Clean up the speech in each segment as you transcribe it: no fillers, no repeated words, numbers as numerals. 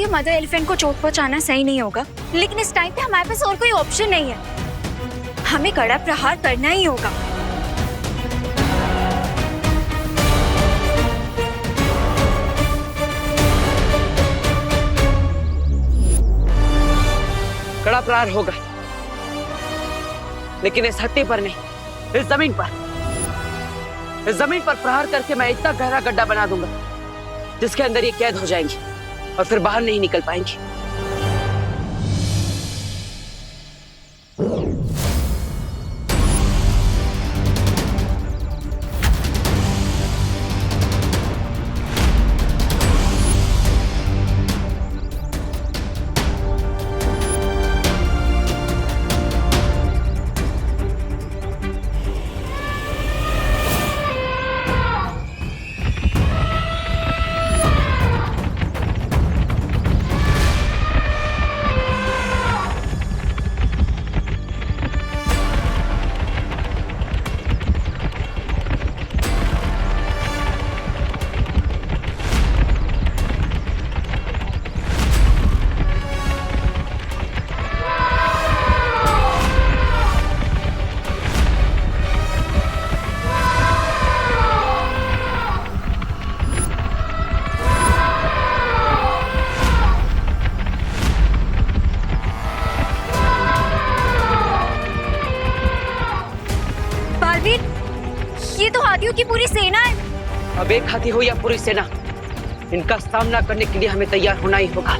जानती हूँ mother elephant को चोट पहुंचाना सही नहीं होगा, लेकिन इस टाइम पे हमारे पास और कोई ऑप्शन नहीं है। हमें कड़ा प्रहार करना ही होगा। कड़ा प्रहार होगा, लेकिन इस हत्ती पर नहीं, इस जमीन पर। इस जमीन पर प्रहार करके मैं इतना गहरा गड्ढा बना दूंगा जिसके अंदर ये कैद हो जाएंगी और फिर बाहर नहीं निकल पाएंगी। ये तो हाथियों की पूरी सेना है। अब एक हाथी हो या पूरी सेना, इनका सामना करने के लिए हमें तैयार होना ही होगा।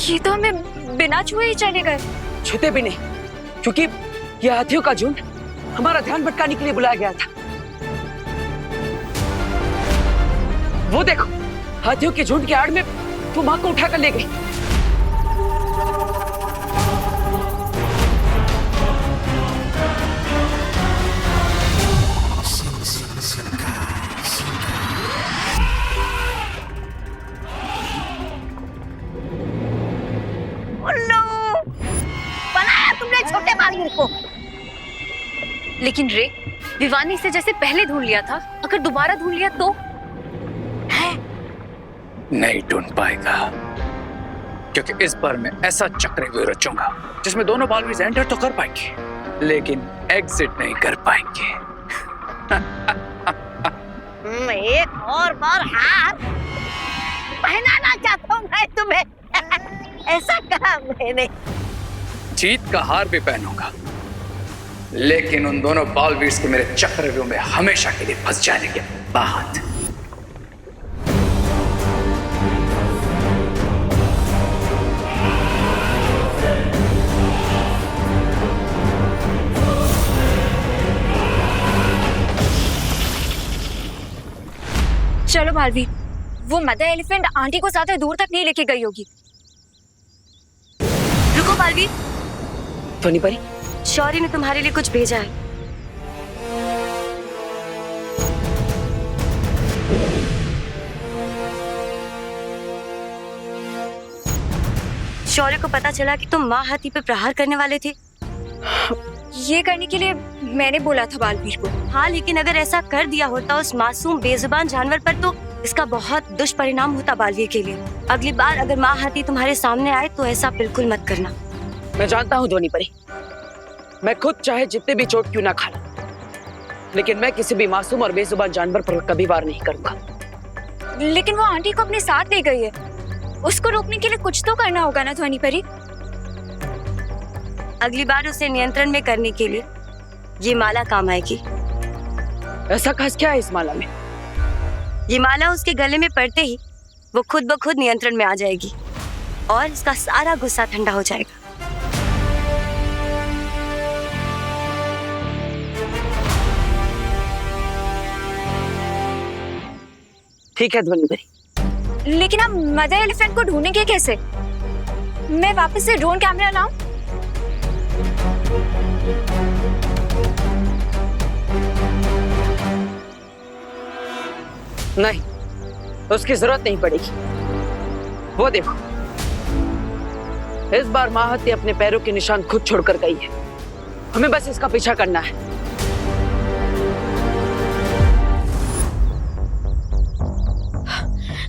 ये तो हमें बिना छुए ही चले गए। छूते भी नहीं, क्योंकि ये हाथियों का झुंड हमारा ध्यान भटकाने के लिए बुलाया गया था। वो देखो, हाथियों के झुंड की आड़ में वो मां को उठाकर ले गई। छोटे बालवीर को। लेकिन रे, विवानी से जैसे पहले ढूंढ लिया था, अगर दोबारा ढूंढ लिया तो है? नहीं ढूंढ पाएगा, क्योंकि इस बार मैं ऐसा चक्रव्यूह रचूंगा जिसमें दोनों बालवीर एंटर तो कर पाएंगे, लेकिन एग्जिट नहीं कर पाएंगे। एक और बार हार पहनाना चाहता हूँ मैं तुम्हें। ऐसा कहा मैंने। जीत का हार भी पहनूंगा, लेकिन उन दोनों बालवीर के मेरे चक्रव्यूह में हमेशा के लिए फंस जाने के बाद। चलो बालवीर, वो मदर एलिफेंट आंटी को ज्यादा दूर तक नहीं लेके गई होगी। रुको बालवीर, ध्वनि परी, शौर्य ने तुम्हारे लिए कुछ भेजा है। शौर्य को पता चला कि तुम माँ हाथी पे प्रहार करने वाले थे। ये करने के लिए मैंने बोला था बालवीर को। हाँ, लेकिन अगर ऐसा कर दिया होता उस मासूम बेजुबान जानवर पर तो इसका बहुत दुष्परिणाम होता बालवीर के लिए। अगली बार अगर माँ हाथी तुम्हारे सामने आए तो ऐसा बिल्कुल मत करना। मैं जानता हूँ ध्वनि परी, मैं खुद चाहे जितने भी चोट क्यों ना खा लूं, लेकिन मैं किसी भी मासूम और बेजुबान जानवर पर कभी वार नहीं करूंगा। लेकिन वो आंटी को अपने साथ ले गई है, उसको रोकने के लिए कुछ तो करना होगा ना ध्वनि परी। अगली बार उसे नियंत्रण में करने के लिए ये माला काम आएगी। ऐसा खास क्या है इस माला में? ये माला उसके गले में पड़ते ही वो खुद ब खुद नियंत्रण में आ जाएगी और इसका सारा गुस्सा ठंडा हो जाएगा। ठीक है ध्वनि परी। लेकिन हम मदर एलिफेंट को ढूंढेंगे कैसे? मैं वापस से ड्रोन कैमरा लाऊं? नहीं, उसकी जरूरत नहीं पड़ेगी। वो देखो, इस बार माहती अपने पैरों के निशान खुद छोड़कर गई है। हमें बस इसका पीछा करना है।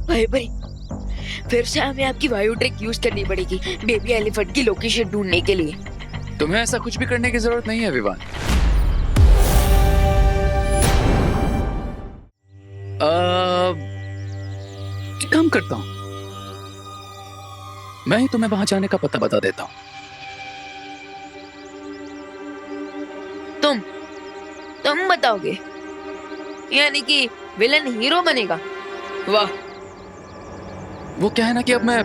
भाई भाई, फिर से हमें आपकी वायु ट्रिक यूज करनी पड़ेगी बेबी एलिफेंट की लोकेशन ढूंढने के लिए। तुम्हें ऐसा कुछ भी करने की जरूरत नहीं है विवान। काम करता हूं, मैं ही तुम्हें वहां जाने का पता बता देता हूं। तुम बताओगे? यानी कि विलन हीरो बनेगा? वाह। वो क्या है ना कि अब मैं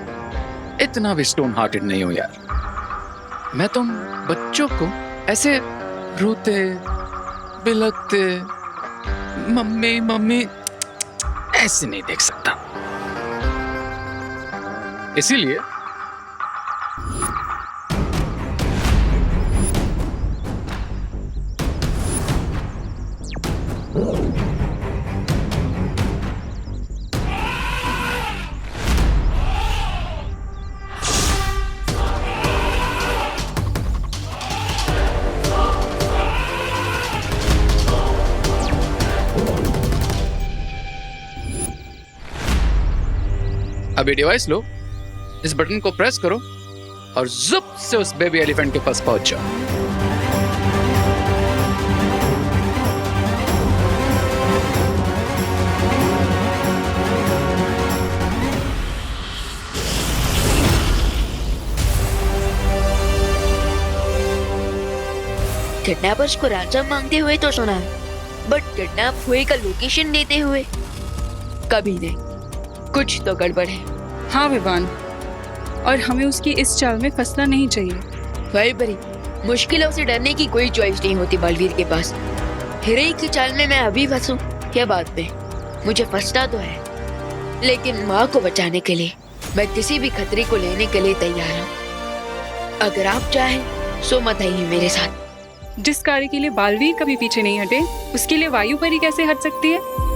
इतना भी स्टोन हार्टेड नहीं हूं यार। मैं तुम बच्चों को ऐसे रोते बिलखते मम्मी मम्मी ऐसे नहीं देख सकता। इसीलिए अभी डिवाइस लो, इस बटन को प्रेस करो और जुप से उस बेबी एलिफेंट के पास पहुंच जाओ। किडनैपर्स को रैंसम मांगते हुए तो सुना है, बट किडनैप हुए का लोकेशन देते हुए कभी नहीं। कुछ तो गड़बड़ है। हाँ विवान, और हमें उसकी इस चाल में फंसना नहीं चाहिए। भाई बरी, मुश्किलों से डरने की कोई चॉइस नहीं होती बलवीर के पास। हीरोइन की चाल में मैं अभी फंसूं क्या बात में? मुझे फंसना तो है, लेकिन माँ को बचाने के लिए मैं किसी भी खतरे को लेने के लिए तैयार हूँ। अगर आप चाहें सो मत आइए मेरे साथ। जिस कार्य के लिए बालवीर कभी पीछे नहीं हटे, उसके लिए वायु परी कैसे हट सकती है?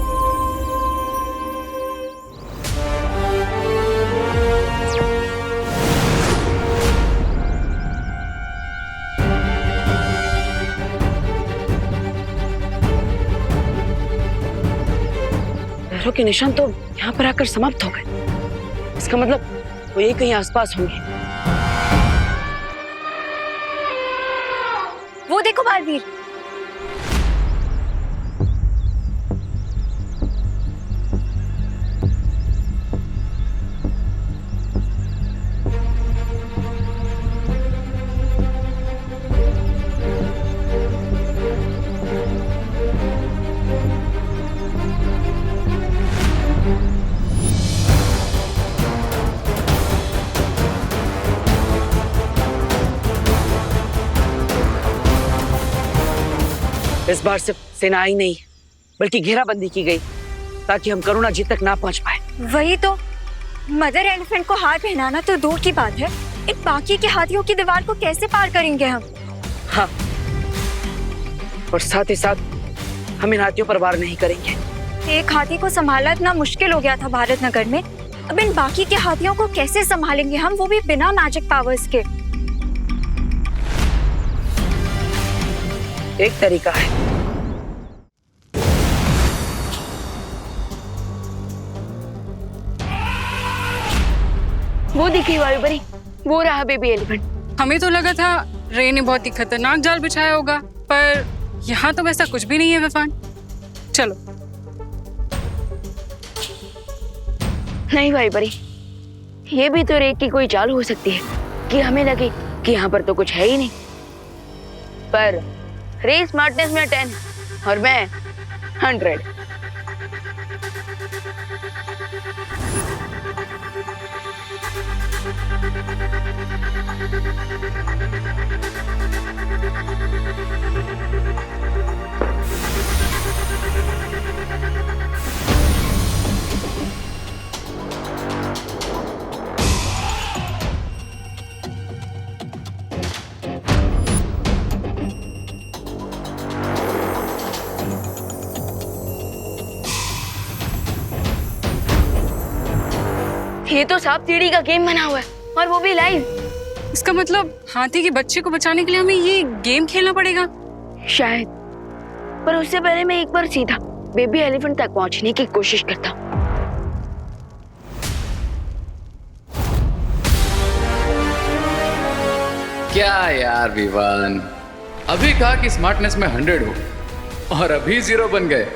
पैरों के निशान तो यहाँ पर आकर समाप्त हो गए। इसका मतलब वो ये कहीं आसपास होंगे। वो देखो बालवीर। इस बार सिर्फ सेना आई नहीं, बल्कि घेराबंदी की गई ताकि हम करुणा जी तक ना पहुंच पाए। वही तो, मदर एलिफेंट को हार पहनाना तो दूर की बात है, इन बाकी के हाथियों की दीवार को कैसे पार करेंगे हम? हाँ, और साथ ही साथ हम इन हाथियों पर वार नहीं करेंगे। एक हाथी को संभालना इतना मुश्किल हो गया था भारत नगर में, अब इन बाकी के हाथियों को कैसे संभालेंगे हम, वो भी बिना मैजिक पावर्स के? एक तरीका है। वो दिखी वायुबरी, वो रहा बेबी एलिफेंट। हमें तो लगा था रे ने बहुत ही खतरनाक जाल बिछाया होगा, पर यहाँ तो वैसा कुछ भी नहीं है विवान। चलो। नहीं भाई परी, ये भी तो रे की कोई चाल हो सकती है कि हमें लगे कि यहाँ पर तो कुछ है ही नहीं। पर रे स्मार्टनेस में 10 और मैं 100। ये तो सांप सीढ़ी का गेम बना हुआ है और वो भी लाइव। इसका मतलब हाथी के बच्चे को बचाने के लिए हमें ये गेम खेलना पड़ेगा। शायद, पर उससे पहले मैं एक बार सीधा बेबी एलिफेंट तक पहुंचने की कोशिश करता हूँ। क्या यार विवान, अभी कहा कि स्मार्टनेस में 100 हो और अभी 0 बन गए।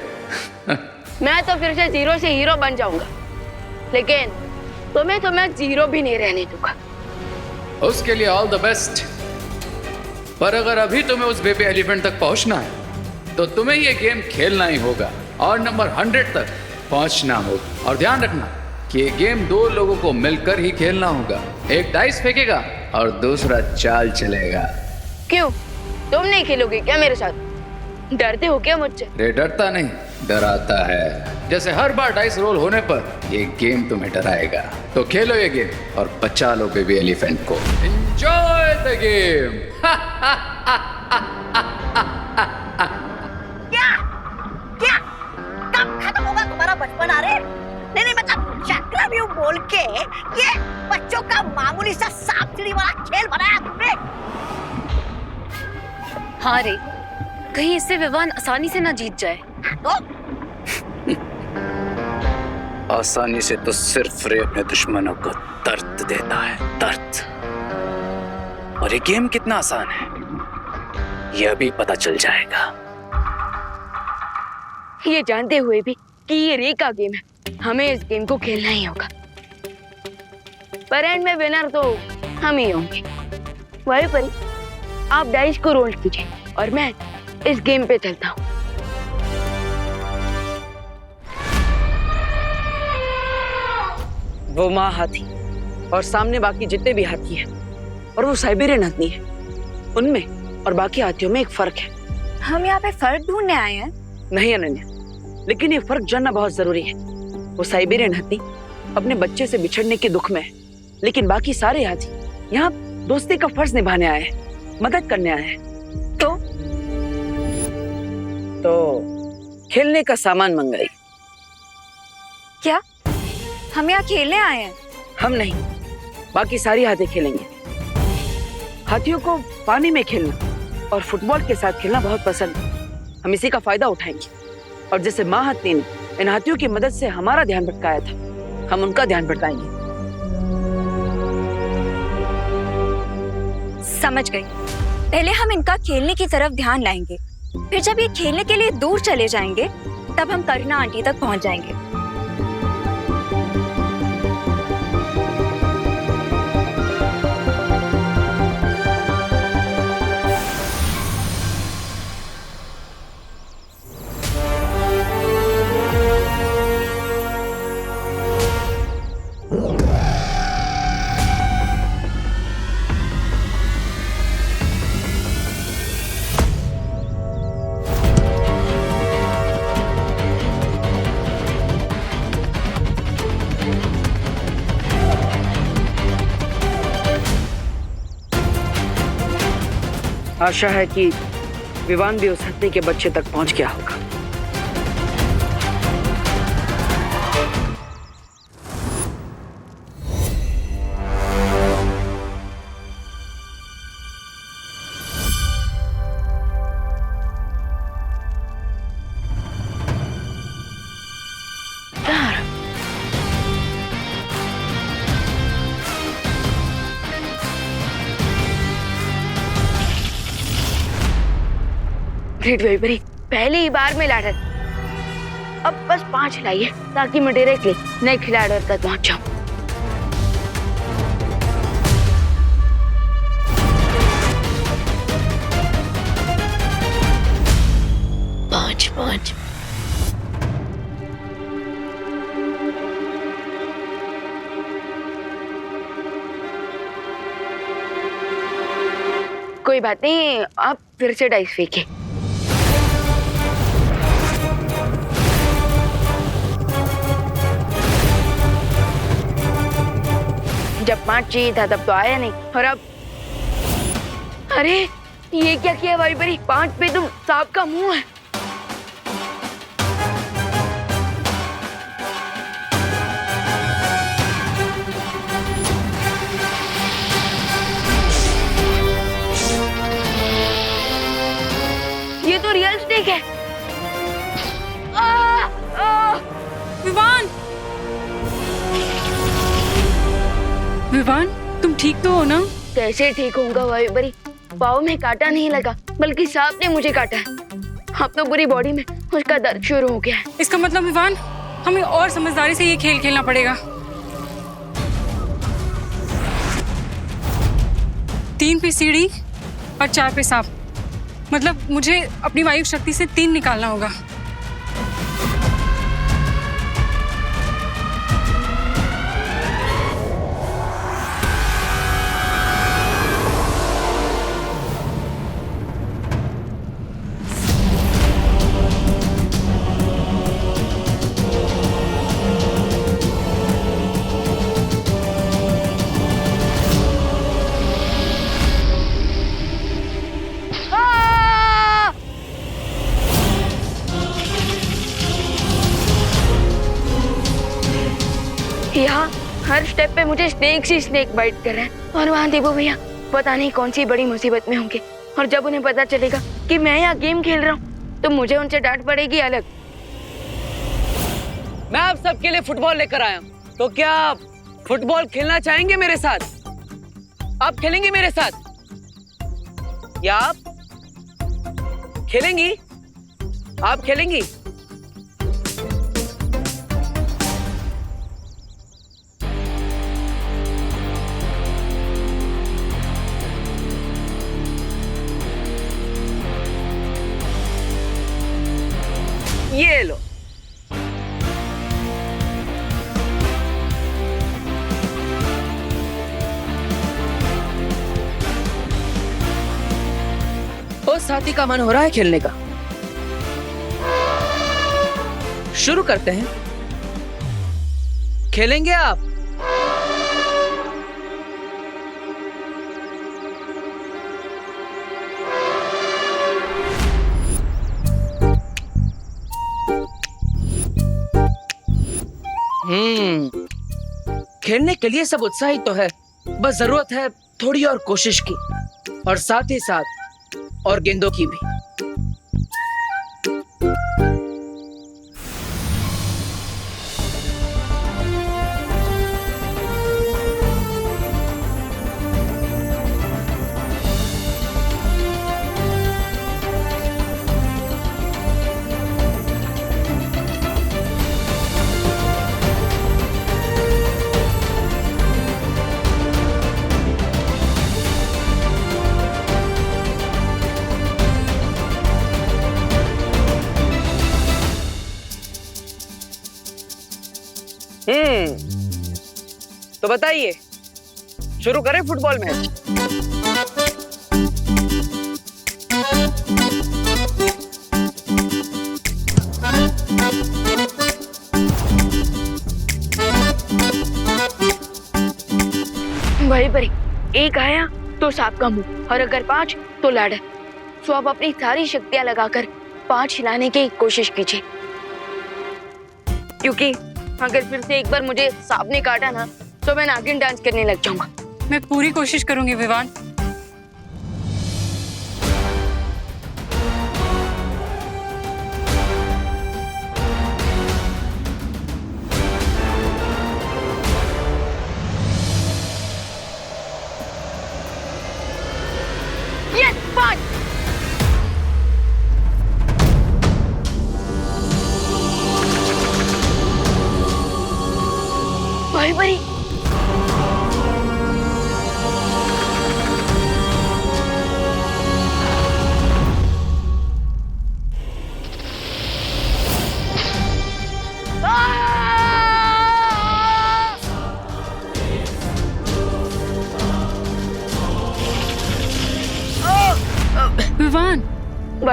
मैं तो फिर से 0 से हीरो बन जाऊंगा, लेकिन तुम्हें तो मैं 0 भी नहीं रहने दूंगा। उसके लिए ऑल द बेस्ट। पर अगर अभी तुम्हें उस बेबी एलिफेंट तक पहुंचना है तो तुम्हें ये गेम खेलना ही होगा और नंबर 100 तक पहुंचना होगा। और ध्यान रखना कि ये गेम 2 लोगों को मिलकर ही खेलना होगा। एक डाइस फेंकेगा और दूसरा चाल चलेगा। क्यों, तुम नहीं खेलोगे क्या मेरे साथ? डरते हो क्या मुझसे? रे डरता नहीं, डराता है। जैसे हर बार डाइस रोल होने पर ये गेम तुम्हें डराएगा। तो खेलो ये गेम और बचा लो बेबी एलिफेंट को। Enjoy the game. क्या क्या कब खत्म होगा तुम्हारा बचपन? अरे नहीं मतलब चक्रव्यूह बोल के ये बच्चों का मामूली सा सांप सीढ़ी वाला खेल बनाया तुमने। हाँ रे, कहीं इससे विवान आसानी से ना जीत जाए। तो आसानी से तो सिर्फ रे अपने दुश्मनों को दर्द देता है, दर्द। और ये गेम कितना आसान है ये अभी पता चल जाएगा। ये जानते हुए भी कि ये रे का गेम है, हमें इस गेम को खेलना ही होगा। पर एंड में विनर तो हम ही होंगे। वही परी, आप डाइस को रोल कीजिए और मैं इस गेम पे चलता हूँ। वो माँ हाथी और सामने बाकी जितने भी हाथी हैं, और वो साइबेरियन हाथी है, उनमें और बाकी हाथियों में एक फर्क है। हम यहाँ पे फर्क ढूंढने आए हैं। नहीं अनन्या, लेकिन ये फर्क जानना बहुत जरूरी है। वो साइबेरियन हाथी अपने बच्चे से बिछड़ने के दुख में है, लेकिन बाकी सारे हाथी यहाँ दोस्ती का फर्ज निभाने आए हैं, मदद करने आए हैं। तो खेलने का सामान मंगाई। क्या हम यहाँ खेलने आए हैं? हम नहीं, बाकी सारी हाथी खेलेंगे। हाथियों को पानी में खेलना और फुटबॉल के साथ खेलना बहुत पसंद है। हम इसी का फायदा उठाएंगे। और जैसे माँ हाथी ने इन हाथियों की मदद से हमारा ध्यान भटकाया था, हम उनका ध्यान भटकाएंगे। समझ गई। पहले हम इनका खेलने की तरफ ध्यान लाएंगे, फिर जब ये खेलने के लिए दूर चले जाएंगे तब हम करीना आंटी तक पहुंच जाएंगे। आशा है कि विवान भी उस हत्ती के बच्चे तक पहुंच गया होगा। ग्रेट वैभरी, पहली ही बार में लैडर। अब बस 5 लाइए ताकि मैं डायरेक्टली नेक्स्ट लैडर तक पहुंच जाऊं। 5। कोई बात नहीं, आप फिर से डाइस फेंकिए। जब 5 चाहिए था तब तो आया नहीं, और अब अरे ये क्या किया वैभरी? 5 पे तुम सांप का मुंह है। ये तो रियल स्नेक है। विवान, विवान, तुम ठीक तो हो ना? कैसे ठीक होऊंगा वैभरी? पाँव में कांटा नहीं लगा, बल्कि सांप ने मुझे काटा है। अब तो पूरी बॉडी में उसका दर्द शुरू हो गया है। इसका मतलब विवान, हमें और समझदारी से ये खेल खेलना पड़ेगा। 3 पे सीढ़ी और 4 पे सांप। मतलब मुझे अपनी वायु शक्ति से 3 निकालना होगा। यहाँ हर स्टेप पे मुझे स्नेक ही स्नेक बाइट कर रहे हैं, और वहाँ देवो भैया पता नहीं कौन सी बड़ी मुसीबत में होंगे, और जब उन्हें पता चलेगा कि मैं यहाँ गेम खेल रहा हूँ तो मुझे उनसे डांट पड़ेगी अलग। मैं आप सबके लिए फुटबॉल लेकर आया हूँ, तो क्या आप फुटबॉल खेलना चाहेंगे मेरे साथ? आप खेलेंगे मेरे साथ या आप खेलेंगी? आप खेलेंगी? ये लो। ओ साथी का मन हो रहा है खेलने का? शुरू करते हैं। खेलेंगे आप? खेलने के लिए सब उत्साहित तो है, बस जरूरत है थोड़ी और कोशिश की, और साथ ही साथ और गेंदों की भी। तो बताइए, शुरू करें फुटबॉल मैच? भाई बड़ी, 1 आया तो सांप का मुंह, और अगर 5 तो लैडर। तो आप अपनी सारी शक्तियां लगाकर 5 हिलाने की कोशिश कीजिए, क्योंकि अगर फिर से एक बार मुझे सांप ने काटा ना तो मैं नागिन डांस करने लग जाऊंगा। मैं पूरी कोशिश करूंगी विवान। यस, 5।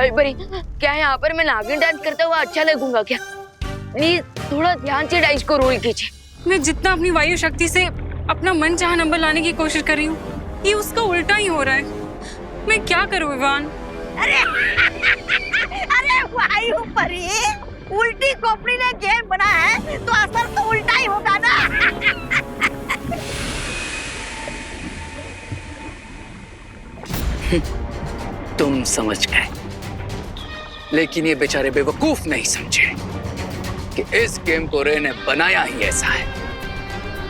सॉरी परी, क्या यहाँ पर मैं नागिन डांस करता हुआ अच्छा लगूंगा क्या? प्लीज थोड़ा ध्यान से डाइस को रोल कीजिए। मैं जितना अपनी वायु शक्ति से अपना मन चाहा नंबर लाने की कोशिश कर रही हूँ, ये उसका उल्टा ही हो रहा है। मैं क्या करूँ विवान? अरे वायु परी, उल्टी खोपड़ी ने गेम बना है तो असर तो उल्टा ही होगा ना। तुम समझ गए, लेकिन ये बेचारे बेवकूफ नहीं समझे कि इस गेम को रे ने बनाया ही ऐसा है।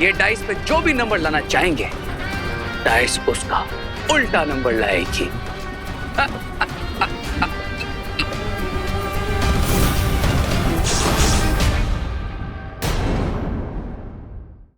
ये डाइस पे जो भी नंबर लाना चाहेंगे, डाइस उसका उल्टा नंबर लाएगी।